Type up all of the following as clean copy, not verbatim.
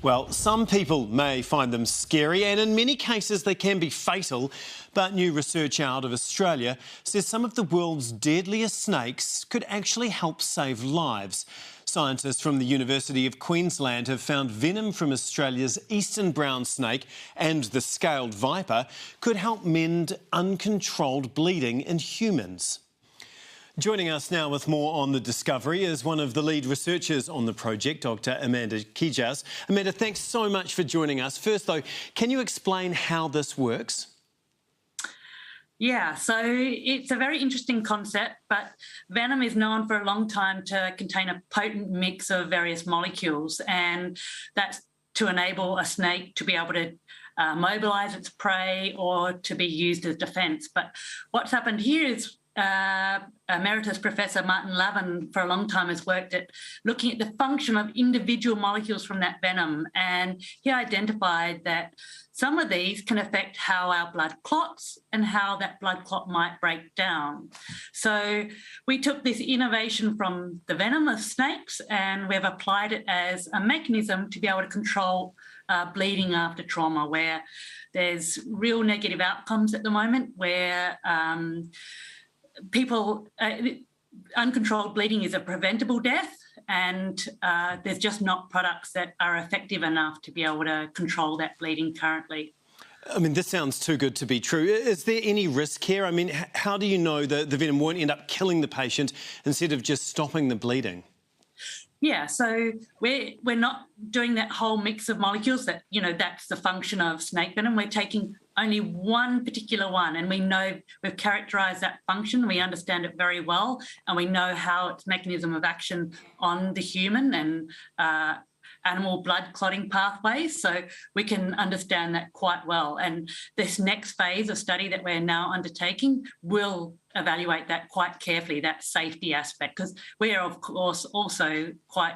Well, some people may find them scary and in many cases they can be fatal, but new research out of Australia says some of the world's deadliest snakes could actually help save lives. Scientists from the University of Queensland have found venom from Australia's eastern brown snake and the scaled viper could help mend uncontrolled bleeding in humans. Joining us now with more on the discovery is one of the lead researchers on the project, Dr. Amanda Kijas. Amanda, thanks so much for joining us. First though, can you explain how this works? Yeah, so it's a very interesting concept, but venom is known for a long time to contain a potent mix of various molecules, and that's to enable a snake to be able to mobilise its prey or to be used as defence. But what's happened here is Emeritus Professor Martin Lavin for a long time has worked at looking at the function of individual molecules from that venom, and he identified that some of these can affect how our blood clots and how that blood clot might break down. So we took this innovation from the venom of snakes and we've applied it as a mechanism to be able to control bleeding after trauma, where there's real negative outcomes at the moment where uncontrolled bleeding is a preventable death, and there's just not products that are effective enough to be able to control that bleeding currently. I mean, this sounds too good to be true. Is there any risk here? I mean, how do you know that the venom won't end up killing the patient instead of just stopping the bleeding? Yeah, so we're not doing that whole mix of molecules that, that's the function of snake venom. We're taking only one particular one, and we know we've characterised that function, we understand it very well, and we know how its mechanism of action on the human and animal blood clotting pathways, so we can understand that quite well. And this next phase of study that we're now undertaking will evaluate that quite carefully, that safety aspect, because we are, of course, also quite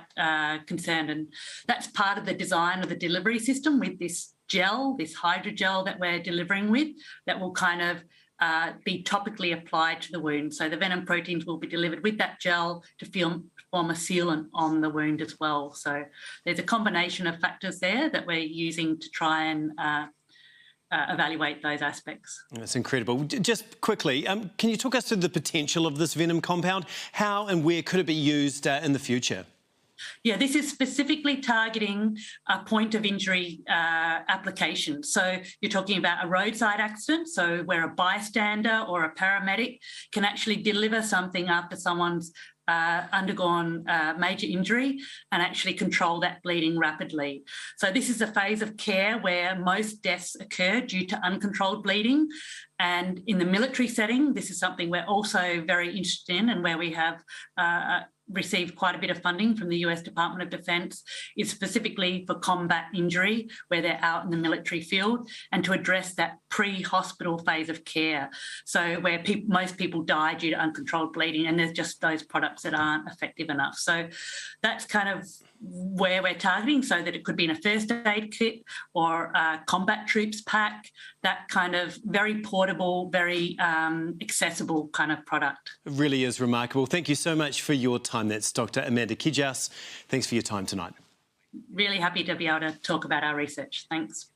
concerned, and that's part of the design of the delivery system with this gel, this hydrogel that we're delivering with, that will kind of be topically applied to the wound. So the venom proteins will be delivered with that gel to form a sealant on the wound as well. So there's a combination of factors there that we're using to try and evaluate those aspects. That's incredible. Just quickly, can you talk us through the potential of this venom compound? How and where could it be used in the future? Yeah, this is specifically targeting a point of injury application. So you're talking about a roadside accident, so where a bystander or a paramedic can actually deliver something after someone's undergone major injury and actually control that bleeding rapidly. So this is a phase of care where most deaths occur due to uncontrolled bleeding. And in the military setting, this is something we're also very interested in, and where we have received quite a bit of funding from the US Department of Defence, is specifically for combat injury, where they're out in the military field, and to address that pre-hospital phase of care. So where most people die due to uncontrolled bleeding, and there's just those products that aren't effective enough. So that's kind of where we're targeting, so that it could be in a first aid kit or a combat troops pack, that kind of very portable, very accessible kind of product. It really is remarkable. Thank you so much for your time. That's Dr. Amanda Kijas. Thanks for your time tonight. Really happy to be able to talk about our research. Thanks.